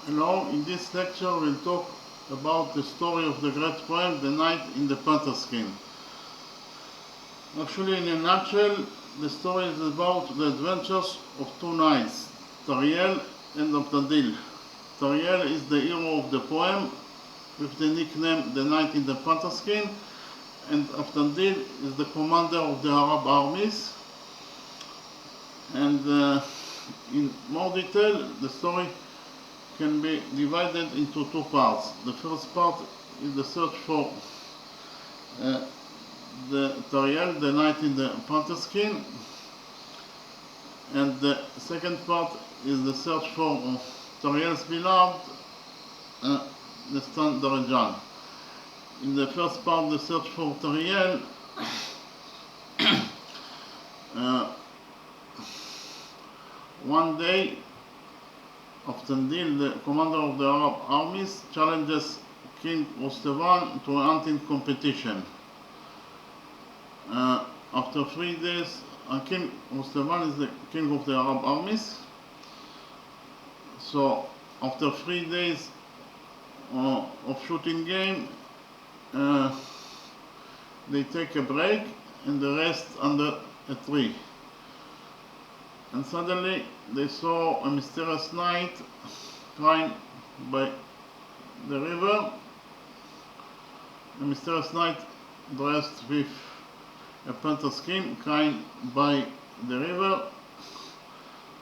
Hello, in this lecture we'll talk about the story of the great poem, The Knight in the Panther Skin. Actually, in a nutshell, the story is about the adventures of two knights, Tariel and Abtadil. Tariel is the hero of the poem with the nickname The Knight in the Panther Skin, and Abtadil is the commander of the Arab armies. And in more detail, the story can be divided into two parts. The first part is the search for the Tariel, the knight in the panther skin, and the second part is the search for Tariel's beloved, the Stan Darajan. In the first part, the search for Tariel, one day, Abtadil, the commander of the Arab armies, challenges King Mustavan to a hunting competition. After 3 days, King Mustavan is the king of the Arab armies. So, after 3 days of shooting game, they take a break and they rest under a tree. And suddenly they saw a mysterious knight crying by the river. A mysterious knight dressed with a panther skin crying by the river.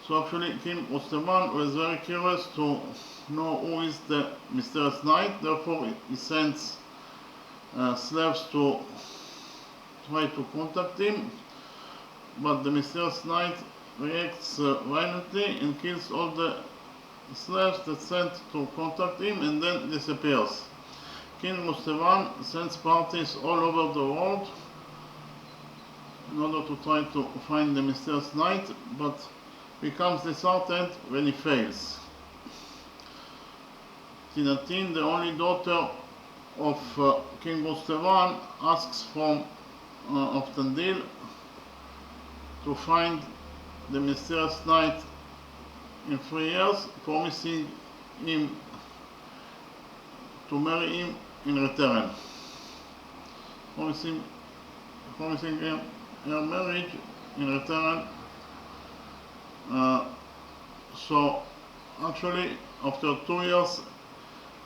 So actually King Mustavan was very curious to know who is the mysterious knight. Therefore he sends slaves to try to contact him. But the mysterious knight reacts violently and kills all the slaves that sent to contact him and then disappears. King Mustavan sends parties all over the world in order to try to find the mysterious knight, but becomes disheartened when he fails. Tinatin, the only daughter of King Mustavan, asks from Abtadil to find the mysterious knight in 3 years, promising him to marry him in return. Promising him her marriage in return. So actually after 2 years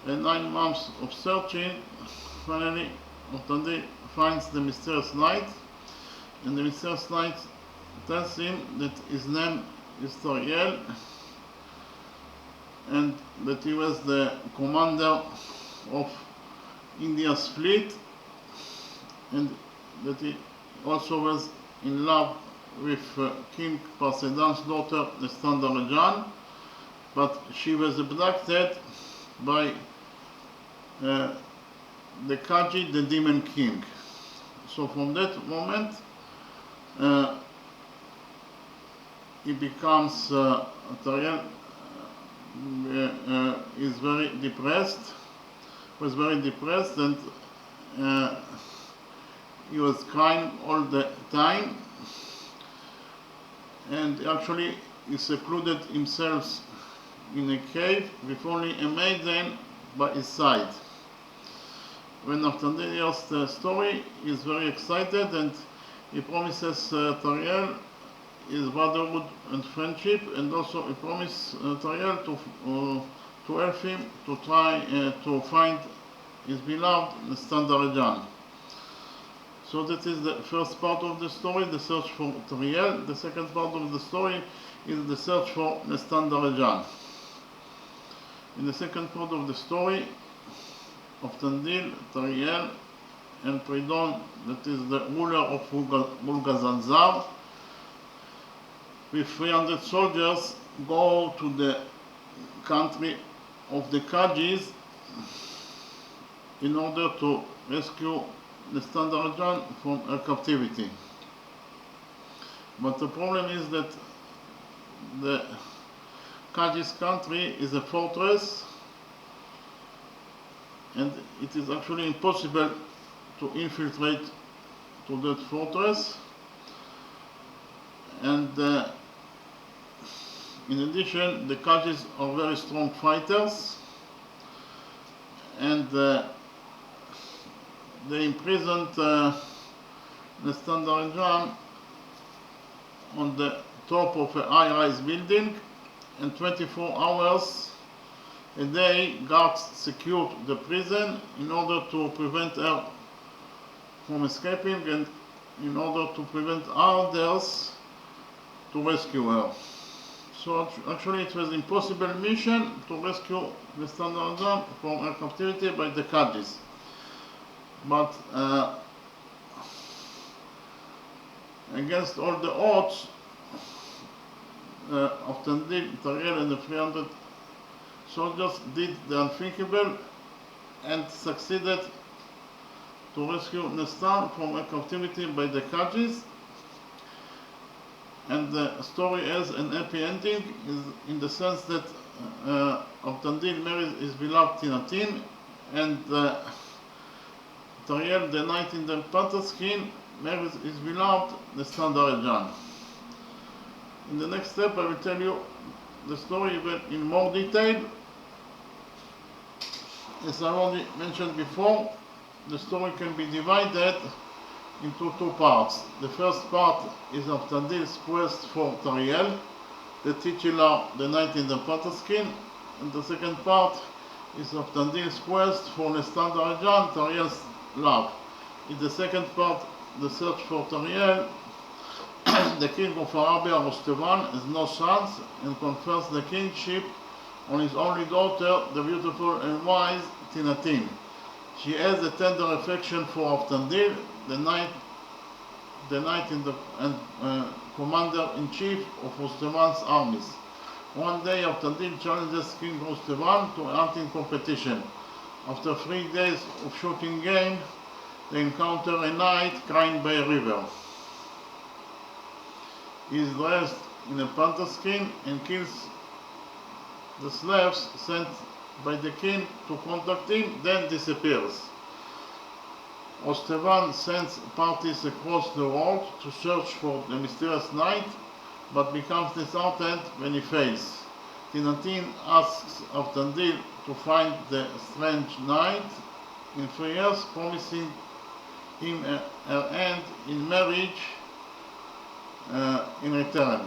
and 9 months of searching, finally Abtadil finds the mysterious knight, and the mysterious knight tells him that his name is Tariel and that he was the commander of India's fleet, and that he also was in love with King Parsedan's daughter, the Stan Darajan, but she was abducted by the Kaji, the demon king. So from that moment he becomes Tariel is very depressed, was very depressed, and he was crying all the time, and actually he secluded himself in a cave with only a maiden by his side. When Abtadil hears the story, he is very excited and he promises Tariel his brotherhood and friendship, and also he promised Tariel to help him to try to find his beloved, the Stan Darajan. So that is the first part of the story, the search for Tariel. The second part of the story is the search for the Stan Darajan. In the second part of the story, Abtadil, Tariel, and Pridon, that is the ruler of Bulgazanzar, with 300 soldiers, go to the country of the Kajis in order to rescue the Stan Darajan from her captivity. But the problem is that the Kajis country is a fortress, and it is actually impossible to infiltrate to that fortress, and In addition, the Kajis are very strong fighters, and they imprisoned Nestan Darajan on the top of a high-rise building, and 24 hours a day guards secured the prison in order to prevent her from escaping and in order to prevent others to rescue her. So actually it was an impossible mission to rescue Nestan Darajan from her captivity by the Kajis. But against all the odds, of Tandil, Tariel and the 300 soldiers did the unthinkable and succeeded to rescue Nestan from a captivity by the Kajis. And the story has an happy ending in the sense that Tandil marries his beloved Tinatin, and Tariel, the knight in the panther skin, marries his beloved Nestan Darajan. In the next step, I will tell you the story in more detail. As I already mentioned before, the story can be divided into two parts. The first part is of Tandil's quest for Tariel, the titular, the knight in the panther skin, and the second part is of Tandil's quest for Nestan Darajan, Tariel's love. In the second part, the search for Tariel, the king of Arabia, Rostevan, has no sons and confers the kingship on his only daughter, the beautiful and wise Tinatin. She has a tender affection for Tandil, the knight and commander-in-chief of Rostevan's armies. One day, Tandil challenges King Rostevan to a hunting competition. After 3 days of shooting game, they encounter a knight crying by a river. He is dressed in a panther skin and kills the slaves sent by the king to contact him, then disappears. Rostevan sends parties across the world to search for the mysterious knight, but becomes disheartened when he fails. Tinatin asks Tandil to find the strange knight in 3 years, promising him her hand in marriage in return.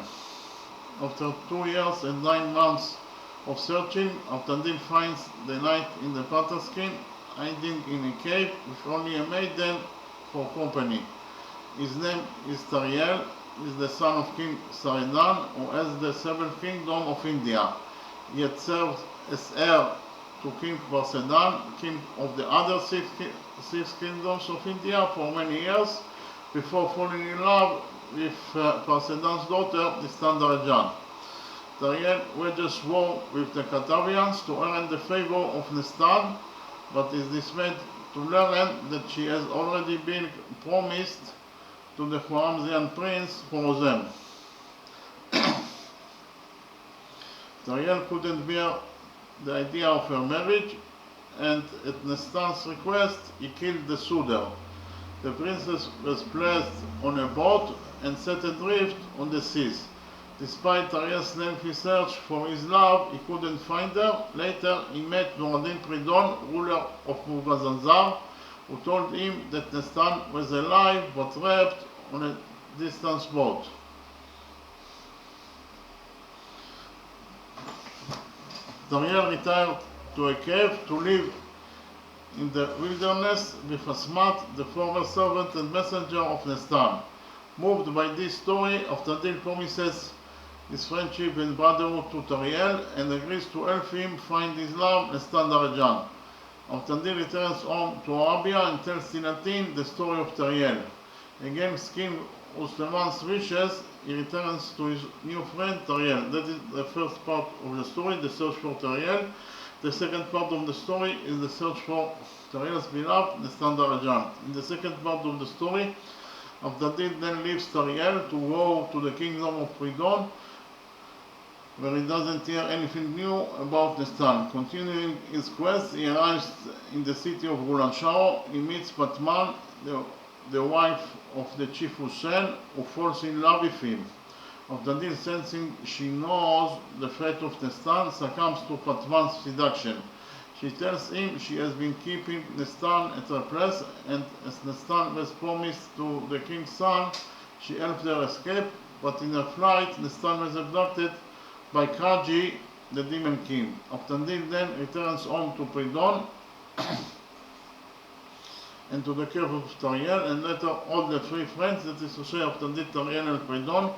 After 2 years and 9 months of searching, Tandil finds the knight in the panther skin hiding in a cave with only a maiden for company. His name is Tariel. He is the son of King Saridan, who has the 7th kingdom of India. He had served as heir to King Parsedan, king of the other six kingdoms of India, for many years, before falling in love with Parsedan's daughter, Nestan Darajan. Tariel wages war with the Katavians to earn the favor of Nestan, but is dismayed to learn that she has already been promised to the Khwarazmian prince Khorezm. Tariel couldn't bear the idea of her marriage, and at Nestan's request, he killed the suitor. The princess was placed on a boat and set adrift on the seas. Despite Tariel's lengthy search for his love, he couldn't find her. Later, he met Nuruddin Pridon, ruler of Mugazanzar, who told him that Nestan was alive but wrapped on a distant boat. Tariel retired to a cave to live in the wilderness with Asmat, the former servant and messenger of Nestan. Moved by this story, Tandil promises his friendship and brotherhood to Tariel and agrees to help him find his love, Nestan Darajan. Tandil returns home to Arabia and tells Tinatin the story of Tariel. Against King Rostevan's wishes, he returns to his new friend Tariel. That is the first part of the story, the search for Tariel. The second part of the story is the search for Tariel's beloved, Nestan Darajan. In the second part of the story, Tandil then leaves Tariel to go to the kingdom of Pridon, where he doesn't hear anything new about Nestan. Continuing his quest, he arrives in the city of Bulandshahr. He meets Patman, the wife of the chief Hussein, who falls in love with him. of Dandil, sensing she knows the fate of Nestan, succumbs to Fatwan's seduction. She tells him she has been keeping Nestan at her place, and as Nestan was promised to the king's son, she helped her escape, but in her flight, Nestan was abducted by Kaji, the demon king. Oftandil then returns home to Pridon and to the cave of Tariel, and later all the three friends, that is to say Oftandil, Tariel and Pridon,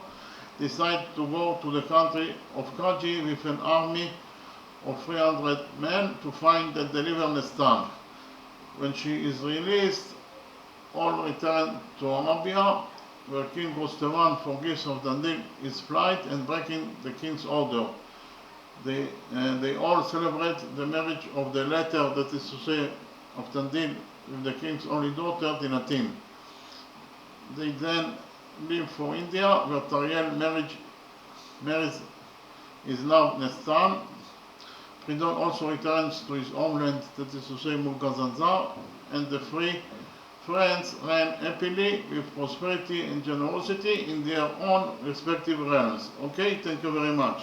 decide to go to the country of Kaji with an army of 300 men to find and deliver Nestan. When she is released, all return to Arabia, where King Rostevan forgives Oftandil his flight and breaking the king's order. They all celebrate the marriage of the latter, that is to say, Oftandil with the king's only daughter, Dinatim. They then leave for India, where Tariel marries his love Nestan. Pridon also returns to his homeland, that is to say, Mulkazanzar, and the three friends reign happily with prosperity and generosity in their own respective realms. Okay, thank you very much.